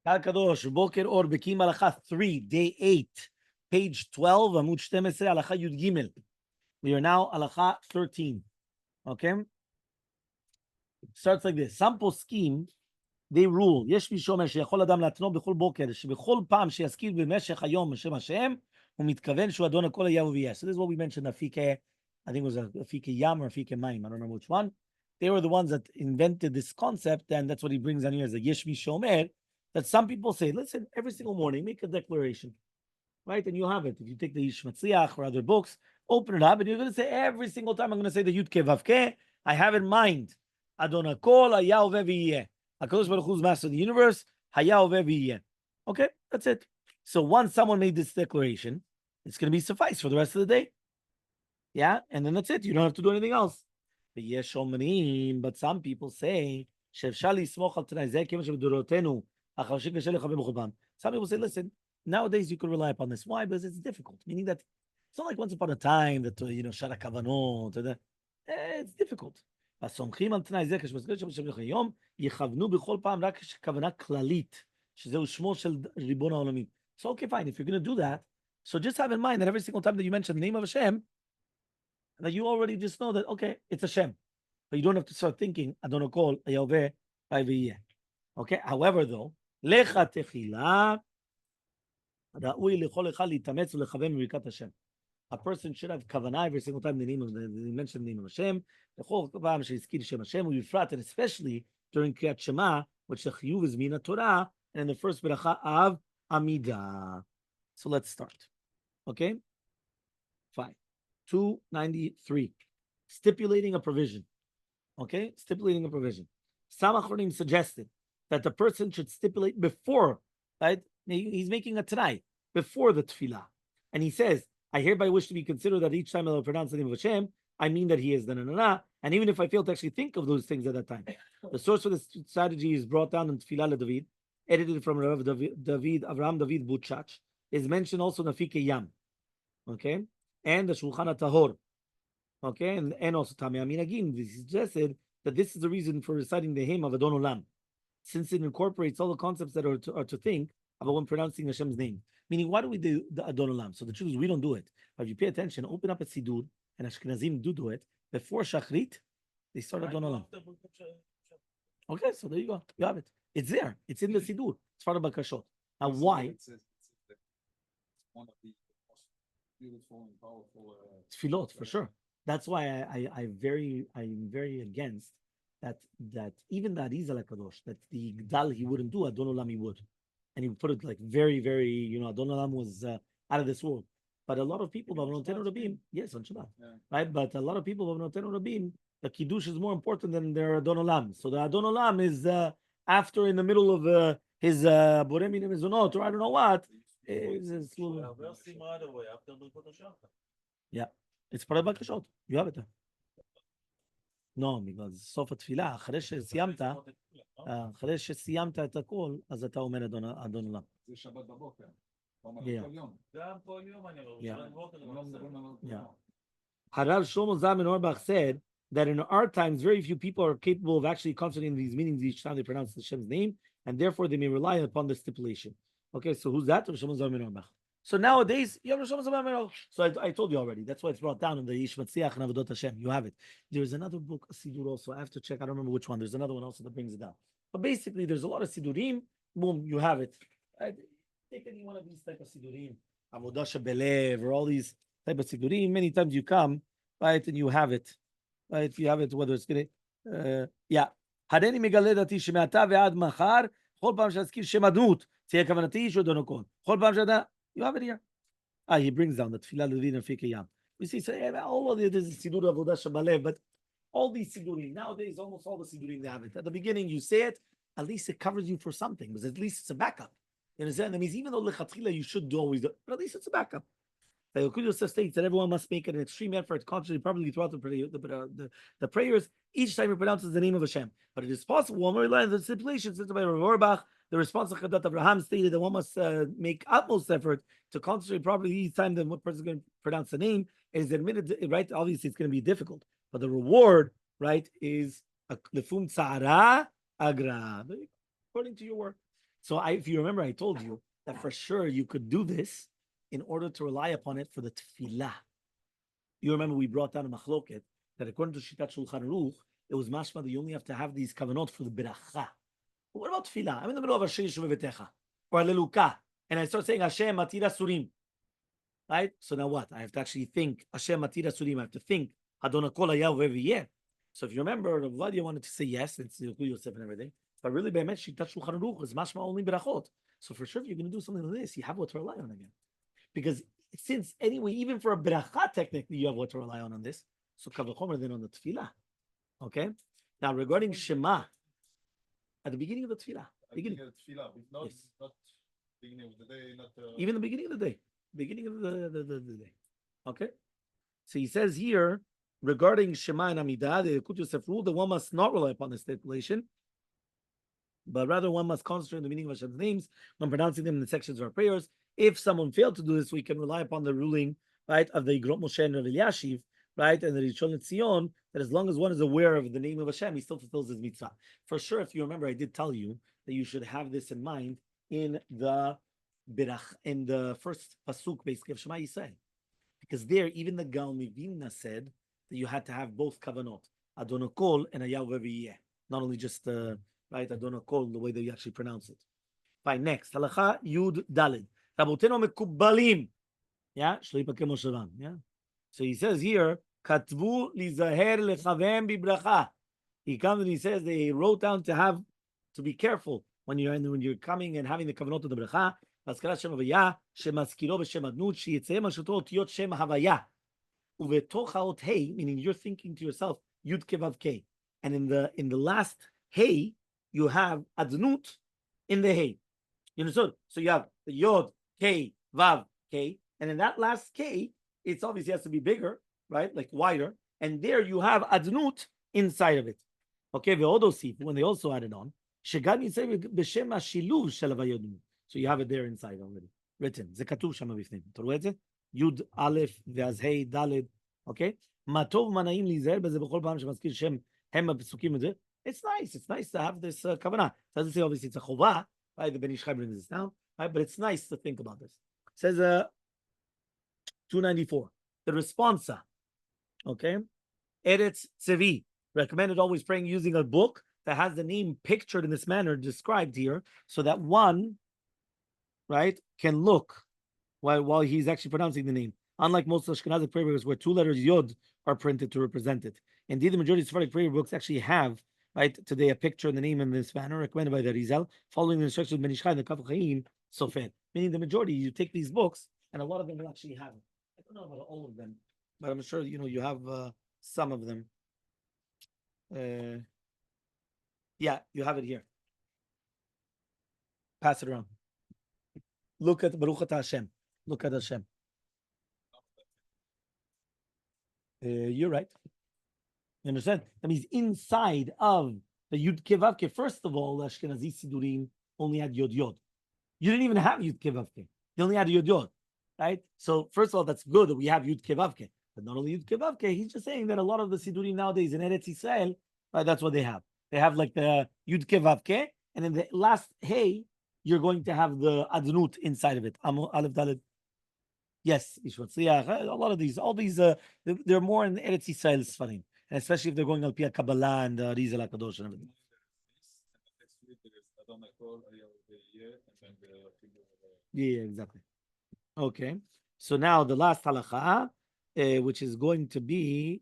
Kal Kadosh, Boker Or, Bekiim Bahalacha 3, day 8, page 12, Amud 12, Halacha Yud Gimel. We are now Halacha 13. Okay? It starts like this. Some poskim, they rule. יש מי שאומר שיכול אדם להתנות בכל בוקר, שבכל פעם שיזכיר במשך היום בשם השם, הוא מתכוון שהוא אדון הכל היה ויהיה. So this is what we mentioned, Afike, I think it was Afike Yam or Afike Maim, I don't know which one. They were the ones that invented this concept, and that's what he brings on here as a Yesh Mi Shomer, that some people say, listen, every single morning, make a declaration, right? And you have it. If you take the Ish Matzliach or other books, open it up, and you're going to say, every single time I'm going to say the Yud Ke Vav Ke, I have in mind, Adon HaKol Haya Hoveh V'yeh. HaKadosh Baruch Hu is master of the universe, Haya Hoveh V'yeh. Okay, that's it. So once someone made this declaration, it's going to be suffice for the rest of the day. Yeah, and then that's it. You don't have to do anything else. But some people say, some people say, listen, nowadays you could rely upon this. Why? Because it's difficult. Meaning that it's not like once upon a time that, shara kavanot. It's difficult. So, okay, fine. If you're going to do that, so just have in mind that every single time that you mention the name of Hashem, that you already just know that, okay, it's Hashem. But you don't have to start thinking, Adon HaKol, Hayoveh, Vayviyeh. Okay, however, though, Lecha Techila, Ra'ui Lechol Echal Litametz Ulechavem B'Birkat Hashem. A person should have kavanah every single time they mention the name of Hashem. Lechol Pa'am She'izkir Shem Hashem, U'Yifrat, and especially during Kriyat Shema, which the Chiyuv is Mina Torah, and in the first Beracha of Amidah. So let's start. Okay? Fine. 293. Stipulating a provision. Okay? Stipulating a provision. Some Achronim suggested that the person should stipulate before, right? He's making a tanai, before the tefillah. And he says, I hereby wish to be considered that each time I will pronounce the name of Hashem, I mean that he is the na. And even if I fail to actually think of those things at that time. The source for this strategy is brought down in Tefillah LeDavid, edited from Rabbi Avraham David Butchach, is mentioned also in Afike Yam. Okay? And the Shulchan HaTahor. Okay? And also Tamei HaMinagim. This suggested that this is the reason for reciting the hymn of Adon Olam, since it incorporates all the concepts that are to think about when pronouncing Hashem's name. Meaning, why do we do the Adon Olam? So the truth is, we don't do it. But if you pay attention, open up a Sidur, and Ashkenazim do it, before Shachrit, they start Adon Olam. Okay, so there you go. You have it. It's there. It's in the Sidur. It's part of Bakashot. Now, why? It's one of the most beautiful and powerful Tefillot, for sure. That's why I'm very against that even the Arizal HaKadosh, that the Gdal he wouldn't do, Adon Olam he would. And he would put it like very, very, Adon Olam was out of this world. But a lot of people, Bavnotenu Rabim, yes, on Shabbat, right? But a lot of people, Bavnotenu Rabim, the Kiddush is more important than their Adon Olam. So the Adon Olam is after, in the middle of his Borei Minei Mezonot, or I don't know what. Yeah, it's part of Bakashot. You have it there. No, because סוף התפילה, אחרי שסיימת את הכל, אז אתה אומר אדון עולם. זה שבת בבוקר. גם כל יום אני אומר. Harav Shlomo Zalman Auerbach said that in our times, very few people are capable of actually concentrating these meanings each time they pronounce Hashem's name, and therefore they may rely upon the stipulation. Okay, so who's that? Rav Shlomo Zalman Auerbach. So nowadays, you have Rav Shlomo Zalman Auerbach. So I told you already. That's why it's brought down in the Ish Matziach and Avodot Hashem. You have it. There's another book, a Sidur also. I have to check. I don't remember which one. There's another one also that brings it down. But basically, there's a lot of Sidurim. Boom, you have it. Take any one of these type of Sidurim. Avodah Belev, or all these type of Sidurim. Many times you come, right, and you have it. Right, if you have it, whether it's going to, yeah. Hadeni megale dati sheme'ata ve'ad machar, chol pam she'azkir shem adnut, tzeh kavanati yishu adon HaKol. Chol pam she'ada, you have it here. He brings down the Tefillah Levin and Afike Yam. You see, all of it is Sidur Avodah Belev, but all these Sidurim, nowadays, almost all the Sidurim, they have it. At the beginning, you say it, at least it covers you for something, because at least it's a backup. You understand? That means even though lechatchila you should do always do, but at least it's a backup. The Yosef states that everyone must make an extreme effort, consciously, probably throughout the prayers, each time he pronounces the name of Hashem. But it is possible, one more line, the stipulation, said by Rav Auerbach, the response of Chadat Abraham stated that one must make utmost effort to concentrate properly each time that one person is going to pronounce the name. It is admitted, right? Obviously, it's going to be difficult. But the reward, right, is lefum tzara agra, according to your work. So if you remember, I told you that for sure you could do this in order to rely upon it for the tefillah. You remember we brought down a machloket that according to Shitat Shulchan Aruch, it was mashma that you only have to have these kavanot for the beracha. But what about tefillah? I'm in the middle of a Asher Yishuv Betecha or a leluka, and I start saying Hashem Matira Surim. Right? So now what? I have to actually think Hashem Matira Surim. I have to think Adonai Kol Hayav every year. So if you remember, Rabbi wanted to say yes, it's Yosef and everything. But really, Be'emet Shitat Shulchan Aruch is mashma only berachot. So for sure, if you're going to do something like this, you have what to rely on again. Because since anyway, even for a beracha, technically, you have what to rely on this. So kavachomer then on the tefillah. Okay. Now regarding Shema, at the beginning of the tefillah, beginning of the tefillah, not, yes. not beginning of the day, not even the beginning of the day, beginning of the day. Okay. So he says here regarding Shema and Amidah, the Kut Yosef rule, the one must not rely upon the stipulation, but rather one must concentrate on the meaning of Hashem's names when pronouncing them in the sections of our prayers. If someone failed to do this, we can rely upon the ruling, right, of the Igrot Moshe and Rav Eliashiv, right, and the Rishon LeZion, that as long as one is aware of the name of Hashem, he still fulfills his mitzvah. For sure, if you remember, I did tell you that you should have this in mind in the first pasuk, basically, of Shema Yisrael. Because there, even the Gaon Mivilna said that you had to have both kavanot, Adonai Kol and Hayav V'yeh. Not only just right, Adonai Kol, the way that you actually pronounce it. Fine, next, Halacha Yud Daled. Rabotenu mekubalim. Yeah, shlo yipakem moshavam. Yeah. So he says here, Katvu lizaher lechavem bibracha. He comes and he says they wrote down to be careful when you're coming and having the kavanot of the bracha. Maskara shem havaya shemaskiro b'shem adnut sheyitzei mashuto otiyot shem havaya uvetoch haot hey, meaning you're thinking to yourself Yud Kevav K, and in the last hey you have adnut in the hey. You understood? So you have the Yod K Vav K, and in that last K, it's obviously has to be bigger, right? Like wider. And there you have adnut inside of it. Okay, when they also added on, so you have it there inside already. Written. Yud Aleph ואז ה' ד', okay? מה טוב מנעים להיזהר בזה בכל פעם שמזכיר שם הם הפסוקים הזה. It's nice to have this כוונה. It doesn't say obviously it's a חובה, right? The Ben Ish Chai brings this down, right? But it's nice to think about this. It says 294. The responsa, okay? Eretz Tzevi, recommended always praying using a book that has the name pictured in this manner described here, so that one, right, can look while he's actually pronouncing the name. Unlike most Ashkenazic prayer books where two letters Yod are printed to represent it. Indeed, the majority of Sephardic prayer books actually have, right, today a picture in the name in this manner, recommended by the Rizal, following the instructions of Ben Ish Chai and the Kaf Chaim Sofer. Meaning the majority, you take these books, and a lot of them will actually have it. I don't know about all of them, but I'm sure, you have some of them. Yeah, you have it here. Pass it around. Look at Baruch Atah Hashem. Look at Hashem. You're right. You understand? That means inside of the Yud Kevavke, first of all, the Ashkenazi Sidurim only had Yod Yod. You didn't even have Yud Kevavke. You only had Yod Yod. Right? So, first of all, that's good that we have Yud Kevavke. But not only Yud Kevavke, he's just saying that a lot of the Sidurim nowadays in Eretz Yisrael, right, that's what they have. They have like the Yud Kevavke, and in the last Hey, you're going to have the Adnut inside of it. Aleph Dalet. Yes, Ishvat. A lot of these, all these, they're more in the Eretz Yisrael Sfarim, and especially if they're going Al Pia Kabbalah and Rizal HaKadosh and everything. Yeah, exactly. Okay, so now the last halacha, which is going to be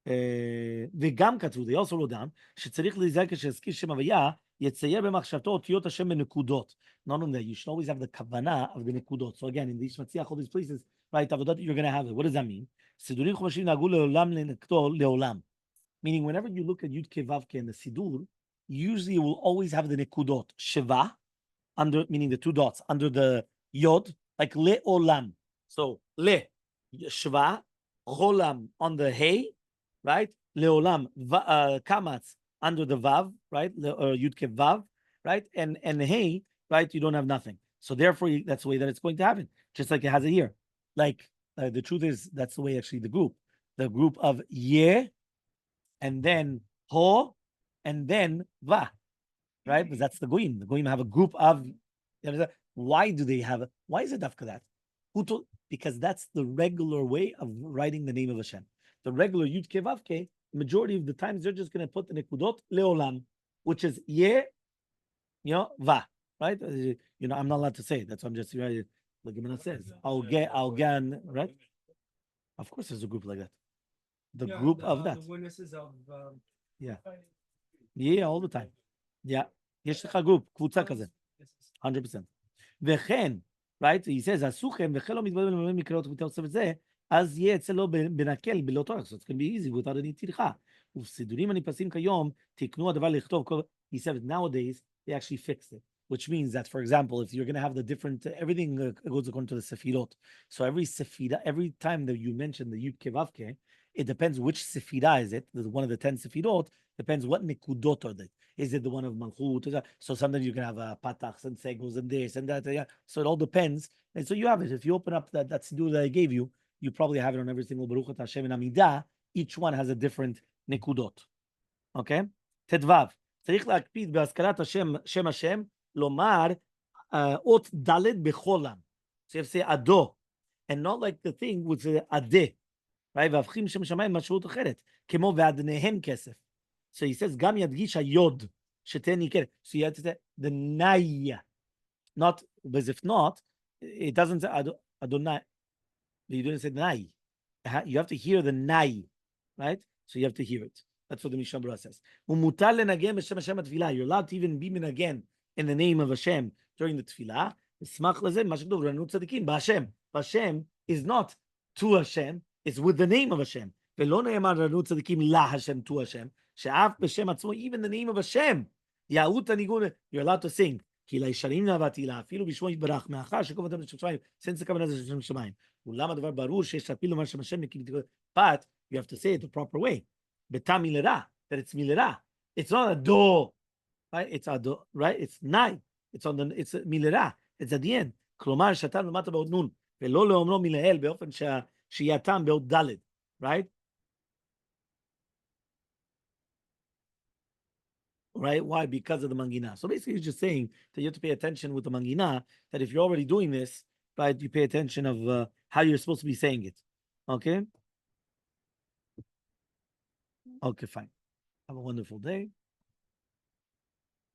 וגם כתבו, they also wrote down, שצריך להיזהר כשהזכיר שם הוויה, יצייר במחשבתו אותיות השם בנקודות. Not only that, you should always have the כוונה of the נקודות. So again, in these מצליח, all these places, right, עבודת, you're going to have it. What does that mean? סידורים חומשים נהגו לעולם לנקטו לעולם. Meaning, whenever you look at י' כ' ו' כ' in the סידור, usually you will always have the נקודות. שווה, under, meaning the two dots, under the yod, like לעולם. So, שווה, עולם on the hey, right? Leolam kamatz under the vav, right? Yud Kev vav, right? And hey, right? You don't have nothing. So therefore, that's the way that it's going to happen. Just like it has it here. Like the truth is, that's the way actually the group of ye, and then ho, and then va. right? Because that's the goyim. The goyim have a group of. Why do they have? Why is it dafka that? Who told? Because that's the regular way of writing the name of Hashem. The regular Yud Ke Vav Ke, majority of the times they're just going to put the nekudot leolam, which is ye, va, right? I'm not allowed to say it. That's what I'm just right. The Gemara says, I'll get, right? Of course, there's a group like that. The group of that. The witnesses of. Yeah, all the time. Yeah. יש לך group, קבוצה כזה. 100%. וכן, right? He says, הסוכם, וכן לא מתבלבל במקום מקראות ותעוצב את זה, אז יהיה אצלו בנקל, בלא תורך. So it's going to be easy without any טרחה. ובסידורים הנפסים כיום, תקנו הדבר לכתוב. He said, nowadays, they actually fixed it. Which means that, for example, if you're going to have the different, everything goes according to the sefirot. So every sefira, every time that you mention the Yud Ke Vav Ke, it depends which sefira is it. One of the 10 sefirot depends what nekudot are they. Is it the one of Malchut? So sometimes you can have patachs and segos and this and that. Yeah. So it all depends. And so you have it. If you open up that sidur that I gave you, you probably have it on every single Baruch Ata Hashem and Amidah. Each one has a different nekudot. Okay? Tedvav. צריך להקפיד בהזכרת שם השם, לומר אות ד' בכל. So you have to say ado, and not like the thing with the ade. Right? והפכים שם שמיים משמעות אחרת. כמו ועדניהם כסף. So he says, גם ידגיש היוד, שתן יקר. So you have to say the nai. Not, because if not, it doesn't say Adonai. You don't say nai. You have to hear the nai. Right? So you have to hear it. That's what the Mishnah Berurah says. ומותר לנגן בשם השם התפילה. You're allowed to even be מנגן in the name of Hashem during the tefillah. נשמח לזה, מה שכתוב, רעננות צדיקים, בהשם. Hashem is not to Hashem, it's with the name of Hashem. ולא נאמר רעננות צדיקים להשם, to Hashem. שאף בשם עצמו, even the name of Hashem. יהות הניגון, you're allowed to sing. כי לישרים נאוותי לה, אפילו בשמו יתברך, מאחר שכל אדם לשם שמיים, since הכוונה זה לשם שמיים. אולם הדבר ברור שיש להפיל לומר שם השם, but you have to say it the proper way. בתא מילרה, that it's מילרה. It's not a do, right? It's a do, right? It's nai. It's מילרה. It's at the end. כלומר, שתם למטה בעוד נון, ולא לאומרו מלהל באופן שיהיה הטעם בעוד דלת, right? Right? Why? Because of the mangina. So basically, he's just saying that you have to pay attention with the mangina, that if you're already doing this, right, you pay attention of how you're supposed to be saying it. Okay? Okay, fine. Have a wonderful day.